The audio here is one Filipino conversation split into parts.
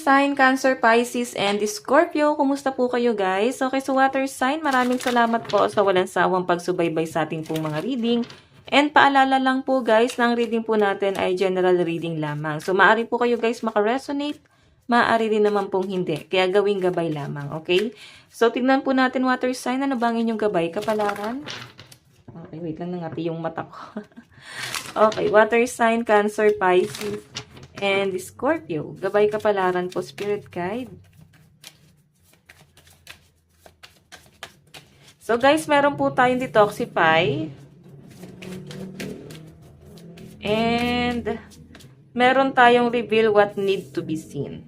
sign, Cancer, Pisces, and Scorpio. Kumusta po kayo guys? Okay, so water sign, maraming salamat po sa walang sawang pagsubaybay sa ating pong mga reading. And paalala lang po guys, na ang reading po natin ay general reading lamang. So maaari po kayo guys makaresonate, maaari rin naman pong hindi. Kaya gawing gabay lamang, okay? So tignan po natin water sign, ano bang inyong gabay, kapalaran? Okay, wait lang, nangati yung mata ko. Okay, water sign, Cancer, Pisces, and Scorpio. Gabay kapalaran po, Spirit Guide. So guys, meron po tayong detoxify. And meron tayong reveal what need to be seen.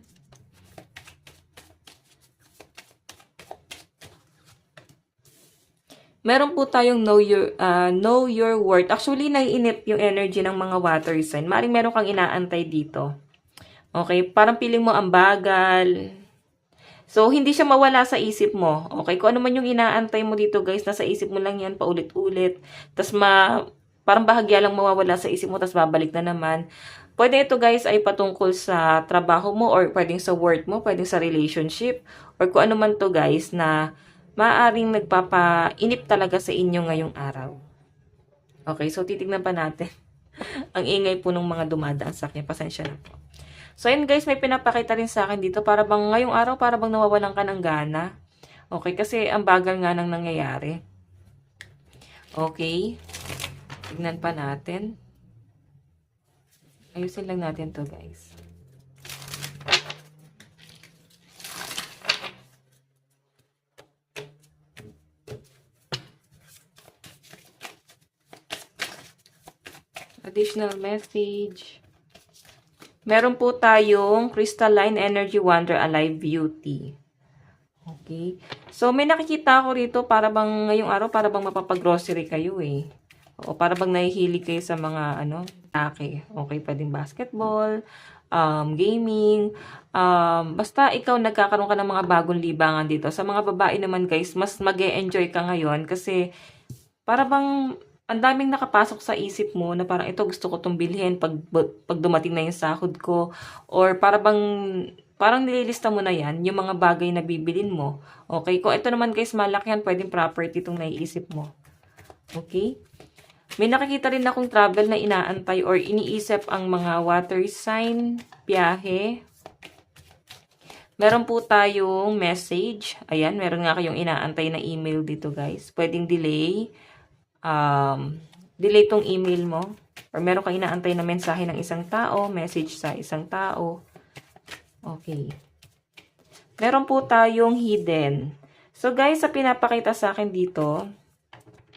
Meron po tayong know your worth. Actually, naiinip yung energy ng mga water sign. Maring meron kang inaantay dito. Okay? Parang feeling mo ang bagal. So, hindi siya mawala sa isip mo. Okay? Kung ano man yung inaantay mo dito, guys, nasa isip mo lang yan paulit-ulit. Tapos, parang bahagya lang mawawala sa isip mo, tapos babalik na naman. Pwede ito, guys, ay patungkol sa trabaho mo, or pwedeng sa work mo, pwedeng sa relationship, or kung ano man to, guys, na maaaring nagpapainip talaga sa inyo ngayong araw. Okay, so titignan pa natin. Ang ingay po ng mga dumadaan sa akin. Pasensya na po. So, ayun guys, may pinapakita rin sa akin dito. Para bang ngayong araw, para bang nawawalan ka ng gana. Okay, kasi ang bagal nga nang nangyayari. Okay. Tignan pa natin. Ayusin lang natin to guys. Additional message. Meron po tayong Crystalline Energy Wonder Alive Beauty. Okay. So, may nakikita ako rito para bang ngayong araw, para bang mapapag-grocery kayo eh. O para bang nahihilig kayo sa mga okay. Okay, pwedeng basketball, gaming, basta ikaw nagkakaroon ka ng mga bagong libangan dito. Sa mga babae naman guys, mas mag-e-enjoy ka ngayon kasi para bang ang daming nakapasok sa isip mo na parang ito gusto ko itong bilhin pag dumating na yung sahod ko. Or parang nililista mo na yan, yung mga bagay na bibilin mo. Okay? Kung ito naman guys, malaki yan, pwedeng property itong naiisip mo. Okay? May nakikita rin akong travel na inaantay or iniisip ang mga water sign, biyahe. Meron po tayong message. Ayan, meron nga kayong inaantay na email dito guys. Pwedeng delay. Delay tong email mo. Or meron kang inaantay na mensahe ng isang tao, message sa isang tao. Okay. Meron po tayong hidden. So guys, sa pinapakita sa akin dito,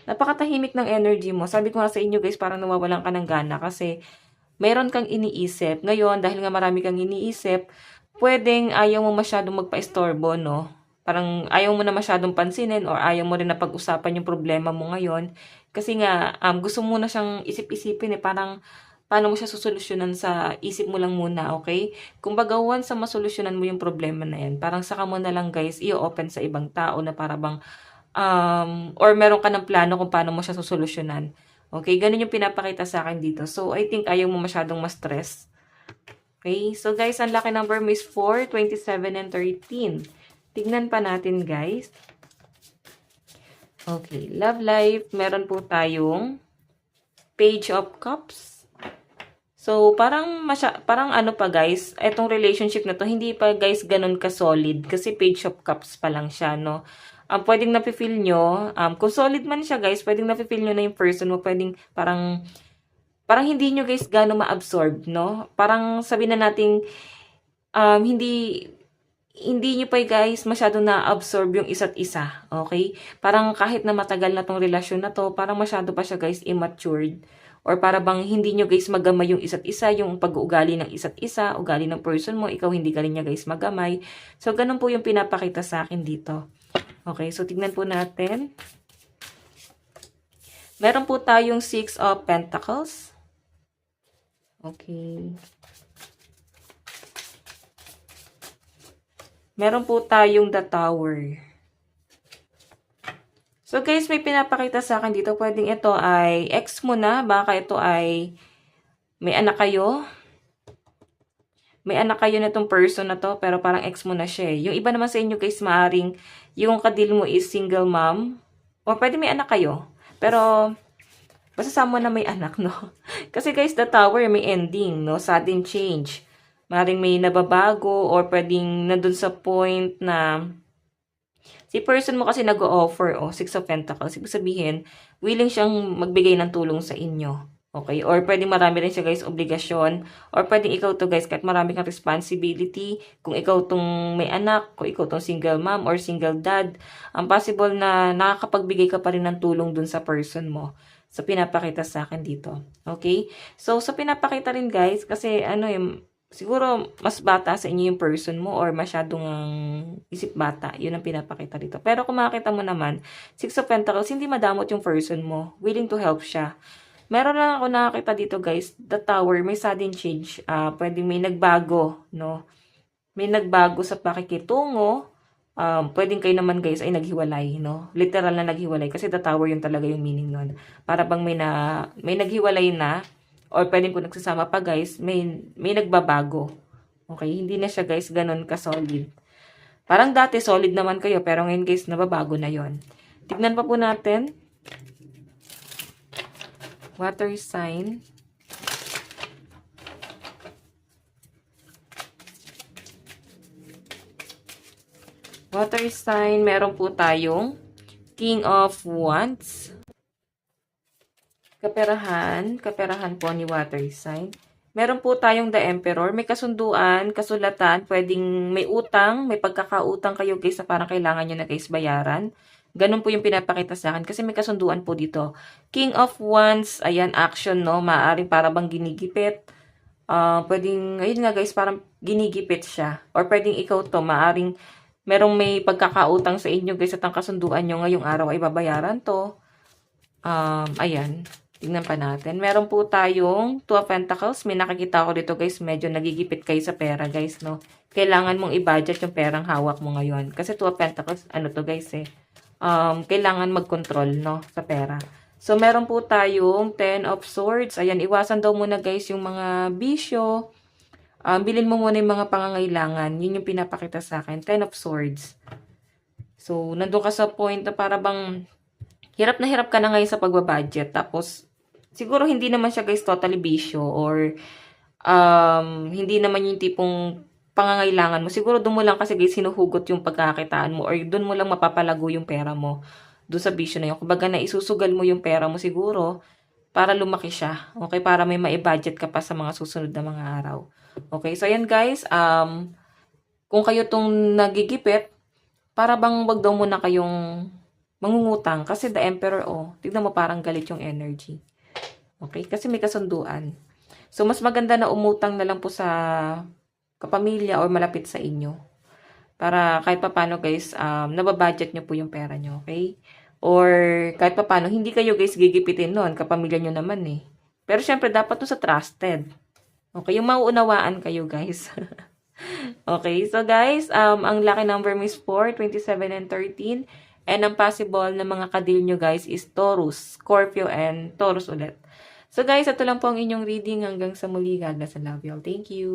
napakatahimik ng energy mo. Sabi ko nga sa inyo guys, parang nawawalan ka ng gana kasi meron kang iniisip. Ngayon, dahil nga marami kang iniisip, pwedeng ayaw mo masyadong magpa-istorbo, no? Parang ayaw mo na masyadong pansinin or ayaw mo rin na pag-usapan yung problema mo ngayon. Kasi nga, gusto mo na siyang isip-isipin eh. Parang, paano mo siya susolusyonan sa isip mo lang muna, okay? Kung bagawan sa masolusyonan mo yung problema na yan, parang saka mo na lang guys, i-open sa ibang tao na para bang, or meron ka ng plano kung paano mo siya susolusyonan. Okay, ganun yung pinapakita sa akin dito. So, I think ayaw mo masyadong ma-stress. Okay, so guys, ang lucky number mo is 4, 27, and 13. Tignan pa natin guys. Okay, love life, meron po tayong Page of Cups. So, parang ano pa guys, etong relationship na to, hindi pa guys ganun ka-solid kasi Page of Cups pa lang siya, no? Pwedeng napifeel nyo, kung solid man siya guys, pwedeng napifeel nyo na yung person mo, pwedeng parang hindi nyo guys gano'n ma-absorb, no? Parang sabihin na nating, hindi nyo pa guys masyado na-absorb yung isa't isa, okay? Parang kahit na matagal na tong relasyon na to, parang masyado pa siya guys immatured. Or para bang hindi nyo guys magamay yung isa't isa, yung pag-uugali ng isa't isa, ugali ng person mo, ikaw hindi ka rin niya guys magamay. So, ganun po yung pinapakita sa akin dito. Okay, so tignan po natin. Meron po tayong 6 of Pentacles. Okay. Meron po tayong The Tower. So guys, may pinapakita sa akin dito. Pwedeng ito ay ex mo na. Baka ito ay may anak kayo. may anak kayo na tong person na to, pero parang ex mo na siya eh. Yung iba naman sa inyo guys, maaring yung kadil mo is single mom, or pwede may anak kayo. Pero, basta someone na may anak, no? Kasi guys, the tower may ending, no? Sudden change. Maring may nababago, or pwedeng nandun sa point na si person mo kasi nag-o-offer, Six of Pentacles. Ibig sabihin, willing siyang magbigay ng tulong sa inyo. Okay? Or pwedeng marami rin siya guys, obligasyon. Or pwedeng ikaw to guys, kahit marami kang responsibility. Kung ikaw tong may anak, kung ikaw tong single mom or single dad, ang possible na nakakapagbigay ka pa rin ng tulong dun sa person mo. So, pinapakita sa akin dito. Okay? So, pinapakita rin guys, kasi siguro mas bata sa inyo yung person mo or masyadong isip bata. Yun ang pinapakita dito. Pero kung makita mo naman, Six of Pentacles, hindi madamot yung person mo. Willing to help siya. Meron lang ako nakakita dito guys, the tower, may sudden change. Pwedeng may nagbago, no? May nagbago sa pakikitungo. Pwedeng kayo naman guys ay naghiwalay, no? Literal na naghiwalay. Kasi the tower yun talaga yung meaning nun. Para bang may naghiwalay na, or pwedeng kung nagsasama pa guys, may nagbabago. Okay? Hindi na siya guys ganun ka-solid. Parang dati solid naman kayo, pero ngayon guys, nababago na yon. Tignan pa po natin. Water sign. Water sign, meron po tayong King of Wands. Kaperahan po ni water sign. Meron po tayong the Emperor. May kasunduan, kasulatan, pwedeng may utang, may pagkakautang kayo guys na parang kailangan nyo na guys bayaran. Ganun po yung pinapakita sa akin kasi may kasunduan po dito. King of Wands, ayan, action, no? Maaring para bang ginigipit. Pwedeng, ayun nga guys, parang ginigipit siya. Or pwedeng ikaw to, maaring merong may pagkakautang sa inyo guys at ang kasunduan nyo ngayong araw ay babayaran to. Ayan. Tingnan pa natin. Meron po tayong Two of Pentacles. May nakikita ko dito guys, medyo nagigipit kayo sa pera guys, no? Kailangan mong i-budget yung perang hawak mo ngayon. Kasi Two of Pentacles, ano to guys kailangan mag-control, no? Sa pera. So, meron po tayong Ten of Swords. Ayan, iwasan daw muna guys yung mga bisyo. Bilhin mo muna yung mga pangangailangan. Yun yung pinapakita sa akin. Ten of Swords. So, nandun ka sa point na para bang hirap na hirap ka na ngayon sa pagbabudget. Tapos, siguro hindi naman siya guys totally bisyo or hindi naman yung tipong pangangailangan mo. Siguro doon mo lang kasi guys hinuhugot yung pagkakitaan mo or doon mo lang mapapalago yung pera mo doon sa bisyo na yun. Kumbaga na isusugal mo yung pera mo siguro para lumaki siya. Okay? Para may ma-budget ka pa sa mga susunod na mga araw. Okay? So, ayan guys. Kung kayo tong nagigipit, para bang wag daw muna kayong mangungutang. Kasi the Emperor, tignan mo parang galit yung energy. Okay? Kasi may kasunduan. So, mas maganda na umutang na lang po sa kapamilya or malapit sa inyo. Para kahit papano guys, nababudget nyo po yung pera nyo. Okay? Or kahit papano, hindi kayo guys gigipitin nun. Kapamilya nyo naman eh. Pero syempre, dapat to sa trusted. Okay? Yung mauunawaan kayo guys. Okay? So guys, ang lucky number mo is 4, 27, and 13. And ang possible na mga kadil nyo guys is Taurus, Scorpio, and Taurus ulit. So guys, ito lang po ang inyong reading. Hanggang sa muli. God bless and love you all. Thank you.